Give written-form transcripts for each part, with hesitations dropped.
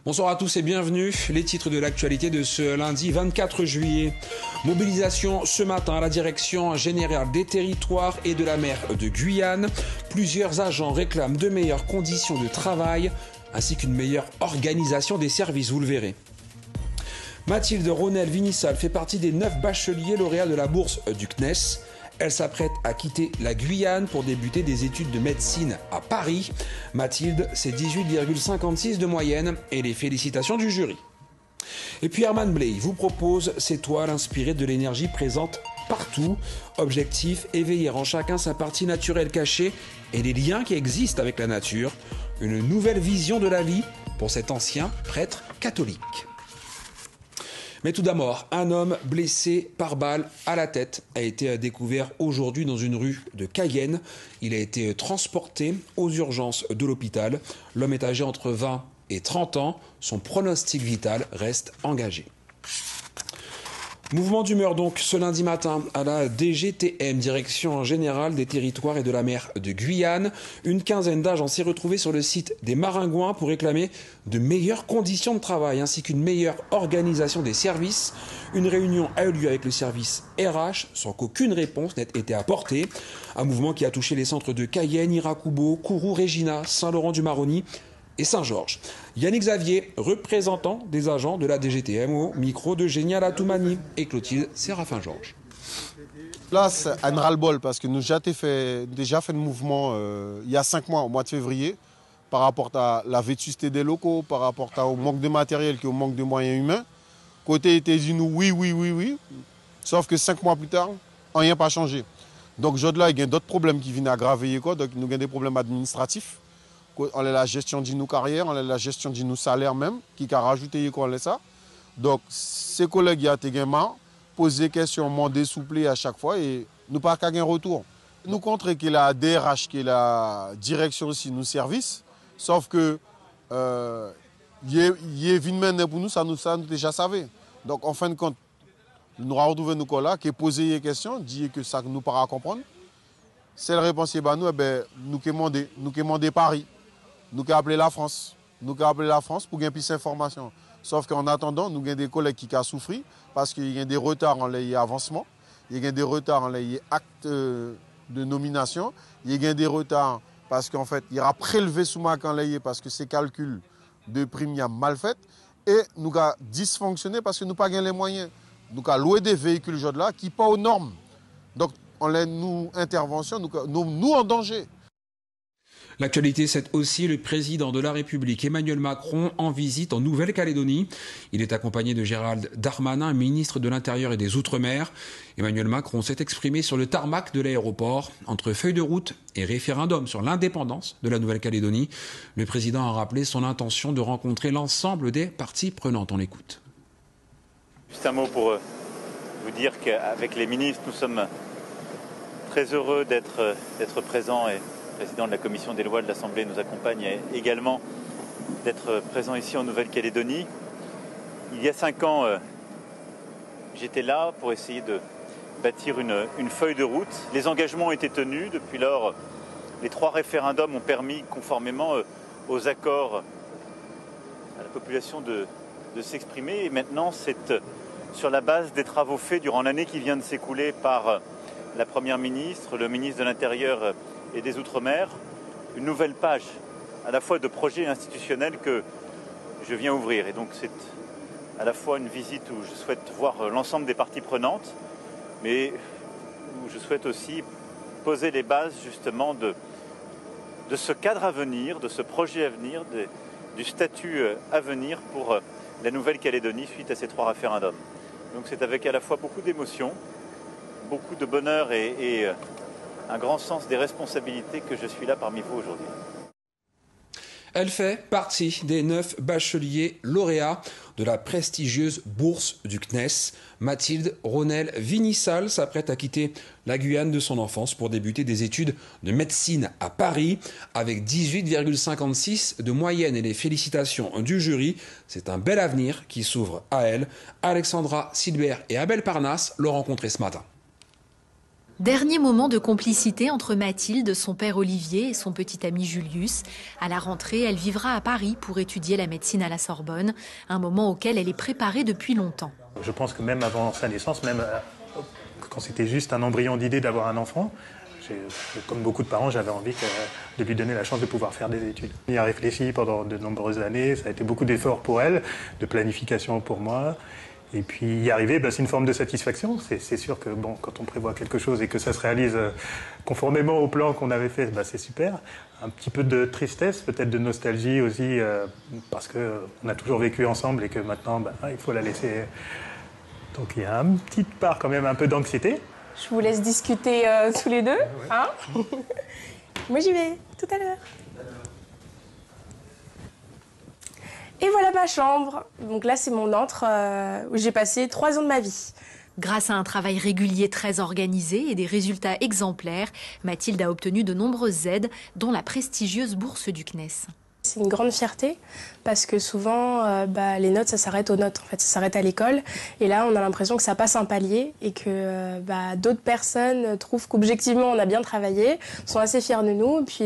Bonsoir à tous et bienvenue. Les titres de l'actualité de ce lundi 24 juillet. Mobilisation ce matin à la direction générale des territoires et de la mer de Guyane. Plusieurs agents réclament de meilleures conditions de travail ainsi qu'une meilleure organisation des services, vous le verrez. Mathilde Ronel-Vinissal fait partie des 9 bacheliers lauréats de la bourse du CNES. Elle s'apprête à quitter la Guyane pour débuter des études de médecine à Paris. Mathilde, c'est 18,56 de moyenne et les félicitations du jury. Et puis Herman Bley vous propose ces toiles inspirées de l'énergie présente partout. Objectif, éveiller en chacun sa partie naturelle cachée et les liens qui existent avec la nature. Une nouvelle vision de la vie pour cet ancien prêtre catholique. Mais tout d'abord, un homme blessé par balle à la tête a été découvert aujourd'hui dans une rue de Cayenne. Il a été transporté aux urgences de l'hôpital. L'homme est âgé entre 20 et 30 ans. Son pronostic vital reste engagé. Mouvement d'humeur donc ce lundi matin à la DGTM, Direction Générale des Territoires et de la Mer de Guyane. Une quinzaine d'agents s'est retrouvés sur le site des Maringouins pour réclamer de meilleures conditions de travail ainsi qu'une meilleure organisation des services. Une réunion a eu lieu avec le service RH sans qu'aucune réponse n'ait été apportée. Un mouvement qui a touché les centres de Cayenne, Iracoubo, Kourou, Regina, Saint-Laurent-du-Maroni et Saint-Georges. Yannick Xavier, représentant des agents de la DGTM au micro de Génial Atoumani et Clotilde Séraphin-Georges. Là, c'est un ras-le-bol parce que nous avons déjà fait le mouvement il y a 5 mois, au mois de février, par rapport à la vétusté des locaux, par rapport au manque de matériel et au manque de moyens humains. Côté États-Unis, oui. Sauf que 5 mois plus tard, rien n'a pas changé. Donc, aujourd'hui, il y a d'autres problèmes qui viennent aggraver. Donc, nous avons des problèmes administratifs. On a la gestion de nos carrières, on a la gestion de nos salaires même, qui a rajouté ça. Donc, ces collègues ont été posé des questions, demandé souplé à chaque fois et nous pas qu'à un retour. Nous comptons que la DRH, qui est la direction aussi de nos services, sauf que il est venu pour nous, ça nous déjà savait. Donc, en fin de compte, nous avons retrouvé nos collègues qui ont posé des questions, dit que ça nous paraît comprendre. C'est la réponse, nous demandé Paris. Nous avons appelé la France. Nous avons appelé la France pour gagner plus d'informations. Sauf qu'en attendant, nous avons des collègues qui ont souffert parce qu'il y a des retards en les avancement, il y a des retards en les actes de nomination, il y a des retards parce qu'en fait, il y aura prélevé sous ma canlaye parce que ces calculs de primes sont mal faits. Et nous avons dysfonctionné parce que nous n'avons pas gagné les moyens. Nous avons loué des véhicules là qui ne sont pas aux normes. Donc, on a nous intervention, nous en danger. L'actualité, c'est aussi le président de la République, Emmanuel Macron, en visite en Nouvelle-Calédonie. Il est accompagné de Gérald Darmanin, ministre de l'Intérieur et des Outre-mer. Emmanuel Macron s'est exprimé sur le tarmac de l'aéroport. Entre feuille de route et référendum sur l'indépendance de la Nouvelle-Calédonie, le président a rappelé son intention de rencontrer l'ensemble des parties prenantes. On l'écoute. Juste un mot pour vous dire qu'avec les ministres, nous sommes très heureux d'être présents et le président de la commission des lois de l'Assemblée nous accompagne également d'être présent ici en Nouvelle-Calédonie. Il y a 5 ans, j'étais là pour essayer de bâtir une feuille de route. Les engagements ont été tenus. Depuis lors, les 3 référendums ont permis, conformément aux accords, à la population de s'exprimer. Et maintenant, c'est sur la base des travaux faits durant l'année qui vient de s'écouler par la Première ministre, le ministre de l'Intérieur et des Outre-mer, une nouvelle page à la fois de projets institutionnels que je viens ouvrir. Et donc c'est à la fois une visite où je souhaite voir l'ensemble des parties prenantes, mais où je souhaite aussi poser les bases justement de ce cadre à venir, de ce projet à venir, du statut à venir pour la Nouvelle-Calédonie suite à ces 3 référendums. Donc c'est avec à la fois beaucoup d'émotion, beaucoup de bonheur et un grand sens des responsabilités que je suis là parmi vous aujourd'hui. Elle fait partie des 9 bacheliers lauréats de la prestigieuse bourse du CNES. Mathilde Ronel-Vinissal s'apprête à quitter la Guyane de son enfance pour débuter des études de médecine à Paris. Avec 18,56 de moyenne et les félicitations du jury, c'est un bel avenir qui s'ouvre à elle. Alexandra Silbert et Abel Parnasse l'ont rencontré ce matin. Dernier moment de complicité entre Mathilde, son père Olivier et son petit ami Julius. À la rentrée, elle vivra à Paris pour étudier la médecine à la Sorbonne, un moment auquel elle est préparée depuis longtemps. Je pense que même avant sa naissance, même quand c'était juste un embryon d'idée d'avoir un enfant, comme beaucoup de parents, j'avais envie de lui donner la chance de pouvoir faire des études. Elle y a réfléchi pendant de nombreuses années, ça a été beaucoup d'efforts pour elle, de planification pour moi. Et puis y arriver, c'est une forme de satisfaction. C'est sûr que quand on prévoit quelque chose et que ça se réalise conformément au plan qu'on avait fait, c'est super. Un petit peu de tristesse, peut-être de nostalgie aussi, parce qu'on a toujours vécu ensemble et que maintenant, il faut la laisser. Donc il y a une petite part quand même un peu d'anxiété. Je vous laisse discuter tous les deux. Hein. Moi j'y vais, tout à l'heure. Et voilà ma chambre. Donc là, c'est mon antre où j'ai passé 3 ans de ma vie. Grâce à un travail régulier très organisé et des résultats exemplaires, Mathilde a obtenu de nombreuses aides, dont la prestigieuse bourse du CNES. C'est une grande fierté parce que souvent, les notes, ça s'arrête aux notes. En fait, ça s'arrête à l'école. Et là, on a l'impression que ça passe un palier et que d'autres personnes trouvent qu'objectivement, on a bien travaillé, sont assez fiers de nous. Et puis,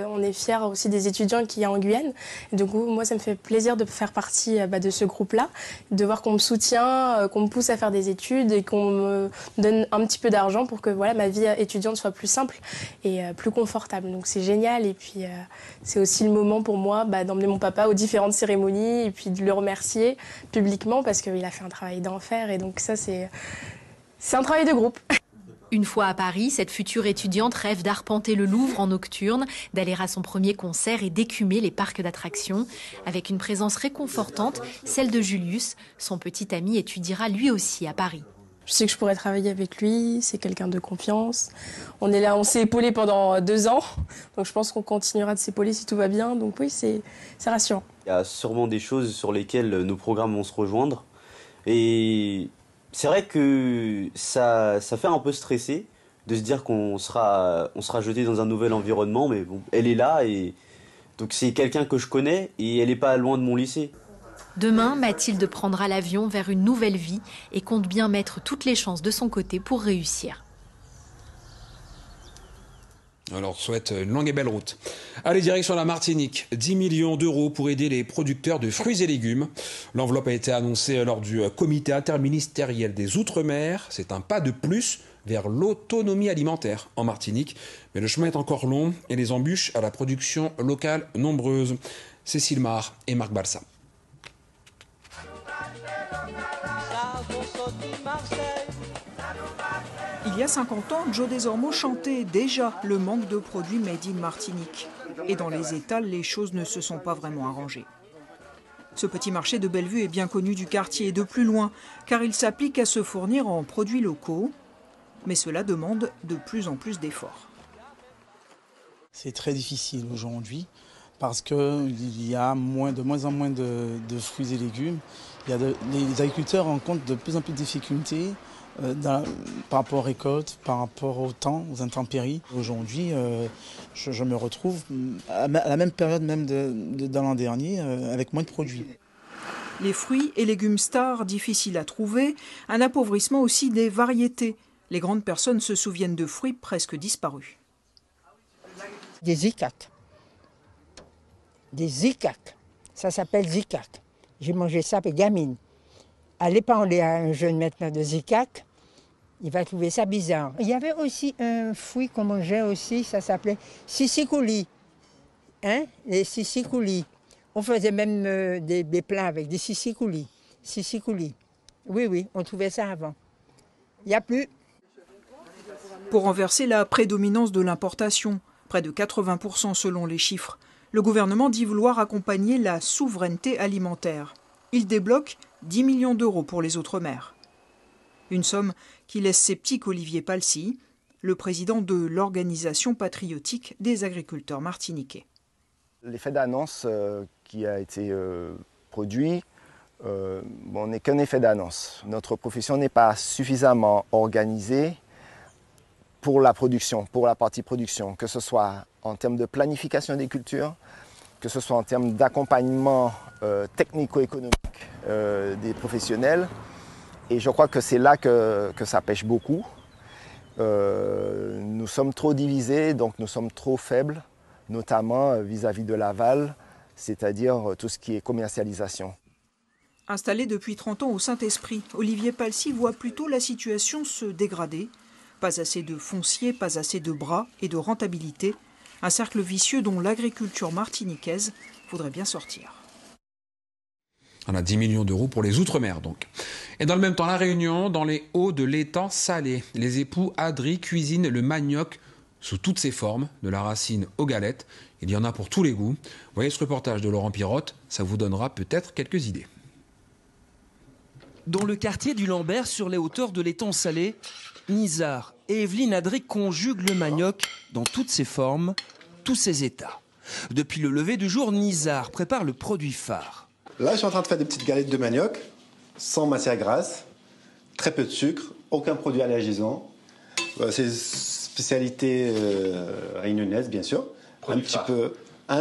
on est fiers aussi des étudiants qu'il y a en Guyane. Et du coup, moi, ça me fait plaisir de faire partie de ce groupe-là, de voir qu'on me soutient, qu'on me pousse à faire des études et qu'on me donne un petit peu d'argent pour que ma vie étudiante soit plus simple et plus confortable. Donc, c'est génial. Et puis, c'est aussi le moment pour moi d'emmener mon papa aux différentes cérémonies et puis de le remercier publiquement parce qu'il a fait un travail d'enfer et donc ça c'est un travail de groupe. Une fois à Paris, cette future étudiante rêve d'arpenter le Louvre en nocturne, d'aller à son premier concert et d'écumer les parcs d'attractions. Avec une présence réconfortante, celle de Julius, son petit ami étudiera lui aussi à Paris. Je sais que je pourrais travailler avec lui, c'est quelqu'un de confiance. On est là, on s'est épaulé pendant 2 ans, donc je pense qu'on continuera de s'épauler si tout va bien. Donc oui, c'est rassurant. Il y a sûrement des choses sur lesquelles nos programmes vont se rejoindre. Et c'est vrai que ça fait un peu stresser de se dire qu'on sera jeté dans un nouvel environnement. Mais bon, elle est là et donc c'est quelqu'un que je connais et elle n'est pas loin de mon lycée. Demain, Mathilde prendra l'avion vers une nouvelle vie et compte bien mettre toutes les chances de son côté pour réussir. Alors, souhaite une longue et belle route. Allez, direction la Martinique. 10 millions d'euros pour aider les producteurs de fruits et légumes. L'enveloppe a été annoncée lors du comité interministériel des Outre-mer. C'est un pas de plus vers l'autonomie alimentaire en Martinique. Mais le chemin est encore long et les embûches à la production locale nombreuses. Cécile Mar et Marc Balsa. Il y a 50 ans, Joe Desormeaux chantait déjà le manque de produits made in Martinique. Et dans les étals, les choses ne se sont pas vraiment arrangées. Ce petit marché de Bellevue est bien connu du quartier et de plus loin, car il s'applique à se fournir en produits locaux. Mais cela demande de plus en plus d'efforts. C'est très difficile aujourd'hui parce qu'il y a de moins en moins de fruits et légumes. Les agriculteurs rencontrent de plus en plus de difficultés par rapport aux récoltes, par rapport au temps, aux intempéries. Aujourd'hui, je me retrouve à la même période même dans l'an dernier avec moins de produits. Les fruits et légumes stars difficiles à trouver, un appauvrissement aussi des variétés. Les grandes personnes se souviennent de fruits presque disparus. Des icaques. Des icaques. Ça s'appelle zicac. J'ai mangé ça avec gamine. Allez parler à un jeune maintenant de zicac, il va trouver ça bizarre. Il y avait aussi un fruit qu'on mangeait aussi, ça s'appelait sissikoulis. Les sissikoulis. On faisait même des plats avec des sissikoulis. Sissikoulis. Oui, on trouvait ça avant. Il n'y a plus. Pour renverser la prédominance de l'importation, près de 80% selon les chiffres, le gouvernement dit vouloir accompagner la souveraineté alimentaire. Il débloque 10 millions d'euros pour les Outre-mer. Une somme qui laisse sceptique Olivier Palsy, le président de l'Organisation patriotique des agriculteurs martiniquais. L'effet d'annonce qui a été produit n'est qu'un effet d'annonce. Notre profession n'est pas suffisamment organisée pour la production, pour la partie production, que ce soit en termes de planification des cultures, que ce soit en termes d'accompagnement technico-économique des professionnels. Et je crois que c'est là que ça pêche beaucoup. nous sommes trop divisés, donc nous sommes trop faibles, notamment vis-à-vis de l'aval, c'est-à-dire tout ce qui est commercialisation. Installé depuis 30 ans au Saint-Esprit, Olivier Palsy voit plutôt la situation se dégrader. Pas assez de foncier, pas assez de bras et de rentabilité. Un cercle vicieux dont l'agriculture martiniquaise voudrait bien sortir. On a 10 millions d'euros pour les Outre-mer donc. Et dans le même temps, la Réunion, dans les hauts de l'étang salé. Les époux Adri cuisinent le manioc sous toutes ses formes, de la racine aux galettes. Il y en a pour tous les goûts. Voyez ce reportage de Laurent Pirotte, ça vous donnera peut-être quelques idées. Dans le quartier du Lambert, sur les hauteurs de l'étang salé, Nizar et Evelyne Adri conjuguent le manioc dans toutes ses formes, tous ses états. Depuis le lever du jour, Nizar prépare le produit phare. Là, je suis en train de faire des petites galettes de manioc, sans matière grasse, très peu de sucre, aucun produit allergisant. C'est une spécialité réunionnaise, bien sûr, un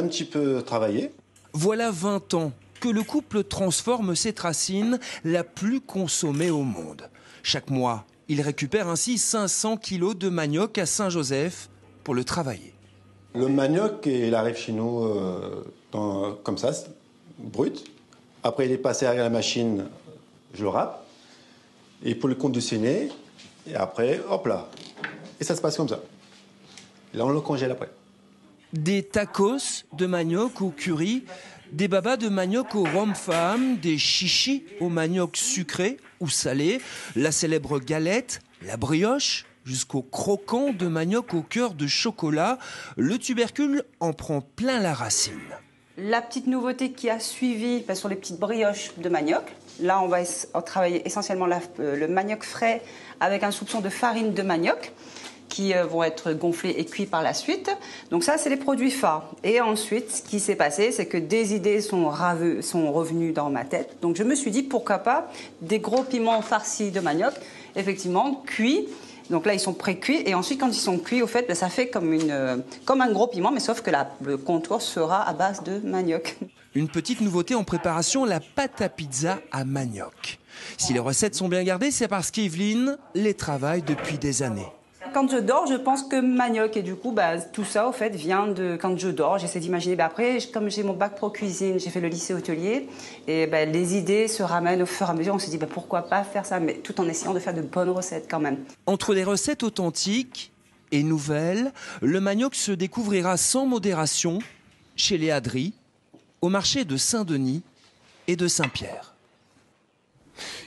petit peu travaillé. Voilà 20 ans que le couple transforme cette racine la plus consommée au monde. Chaque mois, il récupère ainsi 500 kilos de manioc à Saint-Joseph pour le travailler. Le manioc, il arrive chez nous comme ça, brut. Après, il est passé à la machine, je le râpe. Et pour le conditionner, et après, hop là. Et ça se passe comme ça. Et là, on le congèle après. Des tacos de manioc au curry, des babas de manioc au rhum faham, des chichis au manioc sucré ou salé, la célèbre galette, la brioche, jusqu'au croquant de manioc au cœur de chocolat. Le tubercule en prend plein la racine. La petite nouveauté qui a suivi sont les petites brioches de manioc. Là, on va travailler essentiellement le manioc frais avec un soupçon de farine de manioc qui vont être gonflés et cuits par la suite. Donc ça, c'est les produits phares. Et ensuite, ce qui s'est passé, c'est que des idées sont revenues dans ma tête. Donc je me suis dit, pourquoi pas des gros piments farcis de manioc, effectivement, cuits. Donc là, ils sont pré-cuits. Et ensuite, quand ils sont cuits, au fait, ça fait comme un gros piment, mais sauf que le contour sera à base de manioc. Une petite nouveauté en préparation, la pâte à pizza à manioc. Si les recettes sont bien gardées, c'est parce qu'Evelyne les travaille depuis des années. Quand je dors, je pense que manioc. Et du coup, tout ça, au fait, vient de quand je dors. J'essaie d'imaginer. Après, comme j'ai mon bac pro cuisine, j'ai fait le lycée hôtelier. Et les idées se ramènent au fur et à mesure. On se dit, pourquoi pas faire ça, mais tout en essayant de faire de bonnes recettes quand même. Entre des recettes authentiques et nouvelles, le manioc se découvrira sans modération chez les Adri, au marché de Saint-Denis et de Saint-Pierre.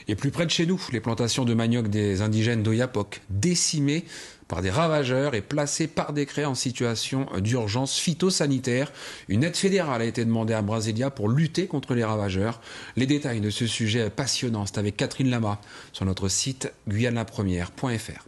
Et plus près de chez nous, les plantations de manioc des indigènes d'Oyapock, décimées par des ravageurs et placées par décret en situation d'urgence phytosanitaire. Une aide fédérale a été demandée à Brasilia pour lutter contre les ravageurs. Les détails de ce sujet passionnant, c'est avec Catherine Lama sur notre site guyanelapremière.fr.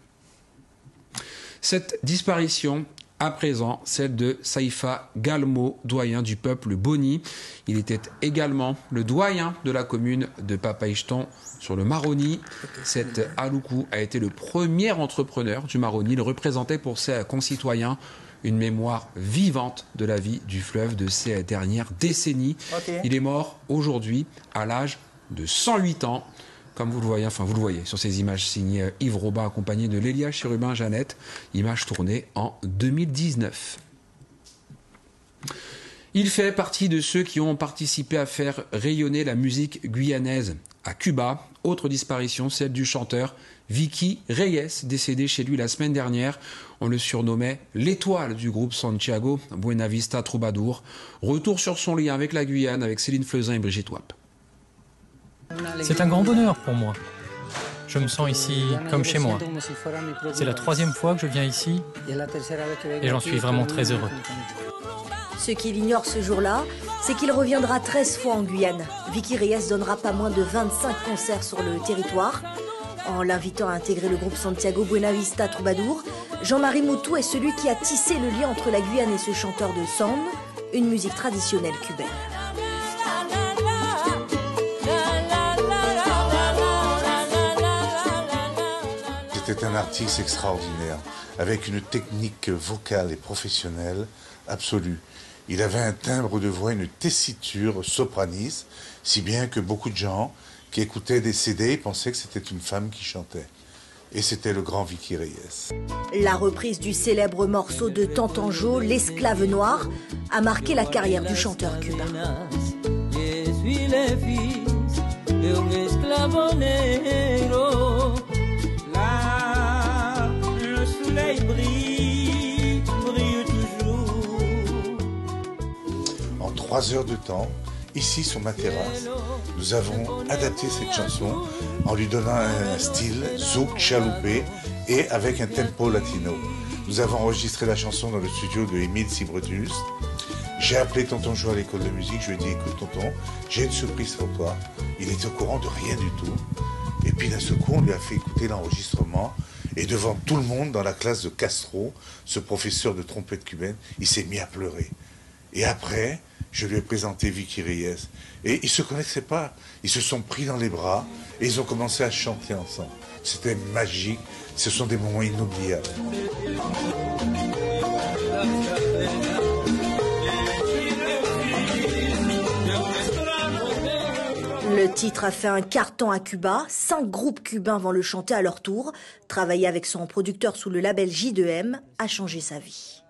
Cette disparition, à présent, celle de Saïfa Galmo, doyen du peuple Boni. Il était également le doyen de la commune de Papaïcheton sur le Maroni. Cet Aloukou a été le premier entrepreneur du Maroni. Il représentait pour ses concitoyens une mémoire vivante de la vie du fleuve de ces dernières décennies. Il est mort aujourd'hui à l'âge de 108 ans. Comme vous le voyez sur ces images signées Yves Robin accompagné de Lélia Chérubin Jeannette, image tournée en 2019. Il fait partie de ceux qui ont participé à faire rayonner la musique guyanaise à Cuba. Autre disparition, celle du chanteur Vicky Reyes, décédé chez lui la semaine dernière. On le surnommait l'étoile du groupe Santiago Buena Vista Troubadour. Retour sur son lien avec la Guyane avec Céline Fleusin et Brigitte Wap. C'est un grand bonheur pour moi. Je me sens ici comme chez moi. C'est la 3e fois que je viens ici et j'en suis vraiment très heureux. Ce qu'il ignore ce jour-là, c'est qu'il reviendra 13 fois en Guyane. Vicky Reyes donnera pas moins de 25 concerts sur le territoire. En l'invitant à intégrer le groupe Santiago Buena Vista Troubadour, Jean-Marie Moutou est celui qui a tissé le lien entre la Guyane et ce chanteur de samba, une musique traditionnelle cubaine. C'était un artiste extraordinaire, avec une technique vocale et professionnelle absolue. Il avait un timbre de voix, une tessiture sopraniste, si bien que beaucoup de gens qui écoutaient des CD pensaient que c'était une femme qui chantait. et c'était le grand Vicky Reyes. La reprise du célèbre morceau de Tantanjo, L'esclave noir, a marqué la carrière du chanteur cubain. Le soleil brille toujours. En 3 heures de temps, ici sur ma terrasse, nous avons adapté cette chanson en lui donnant un style zouk chaloupé et avec un tempo latino. Nous avons enregistré la chanson dans le studio de Émile Sibretus. J'ai appelé Tonton Jo à l'école de musique, je lui ai dit écoute tonton, j'ai une surprise pour toi. Il était au courant de rien du tout. Et puis d'un seul coup, on lui a fait écouter l'enregistrement. Et devant tout le monde, dans la classe de Castro, ce professeur de trompette cubaine, il s'est mis à pleurer. Et après, je lui ai présenté Vicky Reyes. Et ils ne se connaissaient pas. Ils se sont pris dans les bras et ils ont commencé à chanter ensemble. C'était magique. Ce sont des moments inoubliables. Le titre a fait un carton à Cuba. 5 groupes cubains vont le chanter à leur tour. Travailler avec son producteur sous le label J2M a changé sa vie.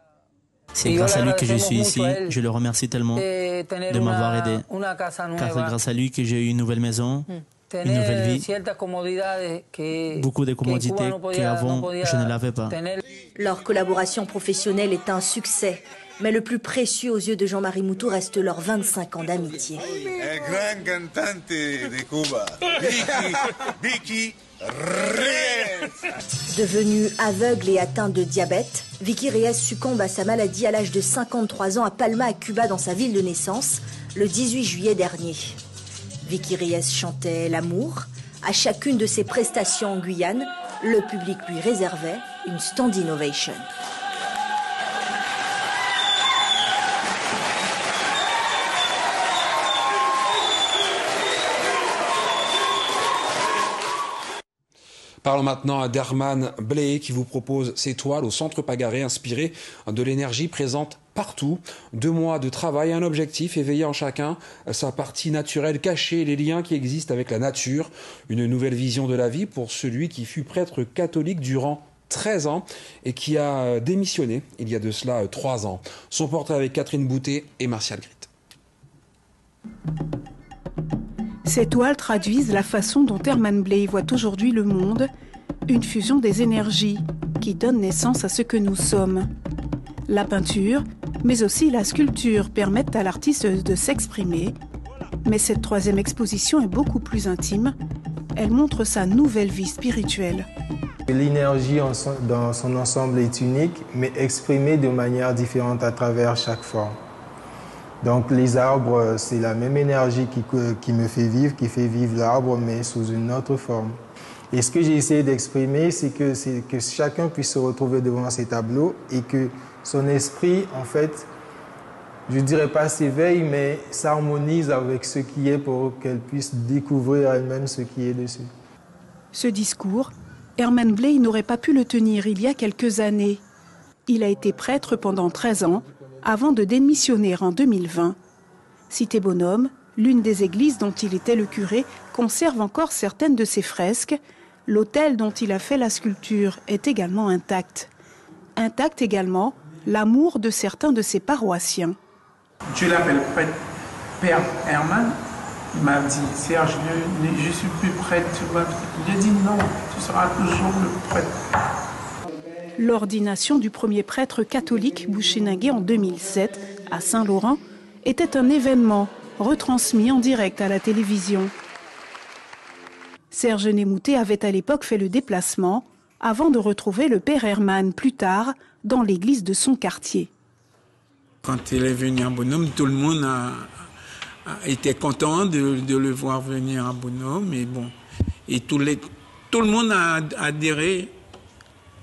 C'est grâce à lui que je suis ici. Je le remercie tellement de m'avoir aidé. Car c'est grâce à lui que j'ai eu une nouvelle maison, une nouvelle vie, beaucoup de commodités qu'avant je ne l'avais pas. Leur collaboration professionnelle est un succès. Mais le plus précieux aux yeux de Jean-Marie Moutou reste leurs 25 ans d'amitié. El gran cantante de Cuba, Vicky Reyes. Devenue aveugle et atteinte de diabète, Vicky Reyes succombe à sa maladie à l'âge de 53 ans à Palma, à Cuba, dans sa ville de naissance, le 18 juillet dernier. Vicky Reyes chantait l'amour. À chacune de ses prestations en Guyane, le public lui réservait une standing ovation. Parlons maintenant d'Herman Bley qui vous propose ses toiles au Centre Pagaré, inspirées de l'énergie présente partout. 2 mois de travail, un objectif, éveiller en chacun sa partie naturelle cachée, les liens qui existent avec la nature. Une nouvelle vision de la vie pour celui qui fut prêtre catholique durant 13 ans et qui a démissionné il y a de cela 3 ans. Son portrait avec Catherine Boutet et Martial Grit. Ces toiles traduisent la façon dont Herman Bley voit aujourd'hui le monde, une fusion des énergies qui donne naissance à ce que nous sommes. La peinture, mais aussi la sculpture permettent à l'artiste de s'exprimer. Mais cette 3e exposition est beaucoup plus intime. Elle montre sa nouvelle vie spirituelle. L'énergie dans son ensemble est unique, mais exprimée de manière différente à travers chaque forme. Donc les arbres, c'est la même énergie qui me fait vivre, qui fait vivre l'arbre, mais sous une autre forme. Et ce que j'ai essayé d'exprimer, c'est que chacun puisse se retrouver devant ces tableaux et que son esprit, en fait, je ne dirais pas s'éveille, mais s'harmonise avec ce qui est pour qu'elle puisse découvrir elle-même ce qui est dessus. Ce discours, Herman Bley n'aurait pas pu le tenir il y a quelques années. Il a été prêtre pendant 13 ans, avant de démissionner en 2020. Cité Bonhomme, l'une des églises dont il était le curé, conserve encore certaines de ses fresques. L'autel dont il a fait la sculpture est également intact. Intact également l'amour de certains de ses paroissiens. Je l'appelle prêtre Père Herman. Il m'a dit, Serge, je suis plus prêtre. J'ai dit non, tu seras toujours le prêtre. L'ordination du premier prêtre catholique Bouchéningué en 2007 à Saint-Laurent était un événement retransmis en direct à la télévision. Serge Némouté avait à l'époque fait le déplacement avant de retrouver le père Herman plus tard dans l'église de son quartier. Quand il est venu à Bonhomme, tout le monde a été content de le voir venir à Bonhomme. Et bon, et tout le monde a adhéré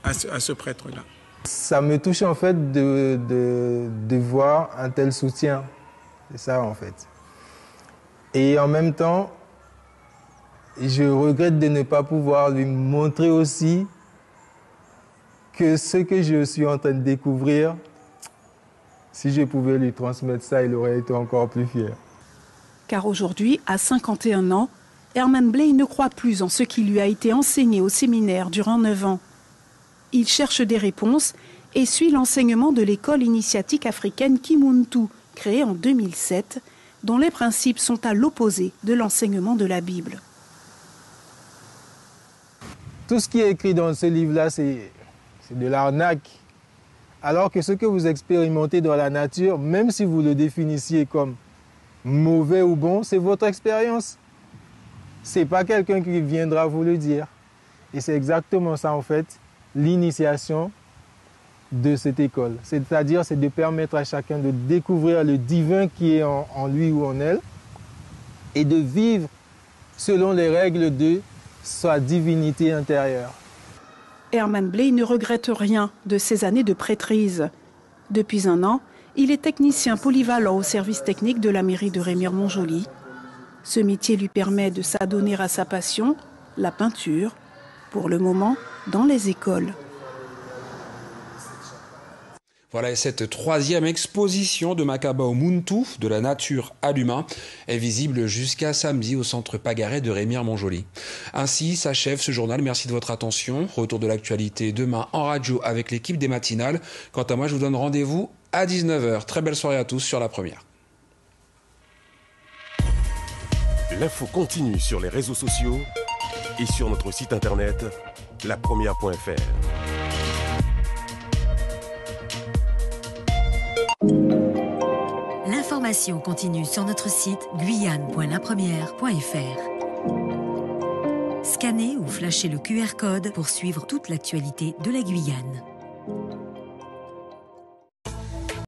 à ce prêtre-là. Ça me touche en fait de voir un tel soutien. C'est ça en fait. Et en même temps, je regrette de ne pas pouvoir lui montrer aussi que ce que je suis en train de découvrir, si je pouvais lui transmettre ça, il aurait été encore plus fier. Car aujourd'hui, à 51 ans, Herman Bley ne croit plus en ce qui lui a été enseigné au séminaire durant 9 ans. Il cherche des réponses et suit l'enseignement de l'école initiatique africaine Kimuntu, créée en 2007, dont les principes sont à l'opposé de l'enseignement de la Bible. Tout ce qui est écrit dans ce livre-là, c'est de l'arnaque. Alors que ce que vous expérimentez dans la nature, même si vous le définissiez comme mauvais ou bon, c'est votre expérience. Ce n'est pas quelqu'un qui viendra vous le dire. Et c'est exactement ça, en fait, l'initiation de cette école. C'est-à-dire, c'est de permettre à chacun de découvrir le divin qui est en lui ou en elle et de vivre selon les règles de sa divinité intérieure. Herman Bley ne regrette rien de ses années de prêtrise. Depuis 1 an, il est technicien polyvalent au service technique de la mairie de Remire-Montjoly. Ce métier lui permet de s'adonner à sa passion, la peinture, pour le moment dans les écoles. Voilà, et cette 3e exposition de Makaba Muntu, de la nature à l'humain, est visible jusqu'à samedi au centre Pagaret de Remire-Montjoly. Ainsi s'achève ce journal. Merci de votre attention. Retour de l'actualité demain en radio avec l'équipe des matinales. Quant à moi, je vous donne rendez-vous à 19h. Très belle soirée à tous sur La Première. L'info continue sur les réseaux sociaux et sur notre site internet lapremière.fr. L'information continue sur notre site guyane.lapremière.fr. Scannez ou flashez le QR code pour suivre toute l'actualité de la Guyane.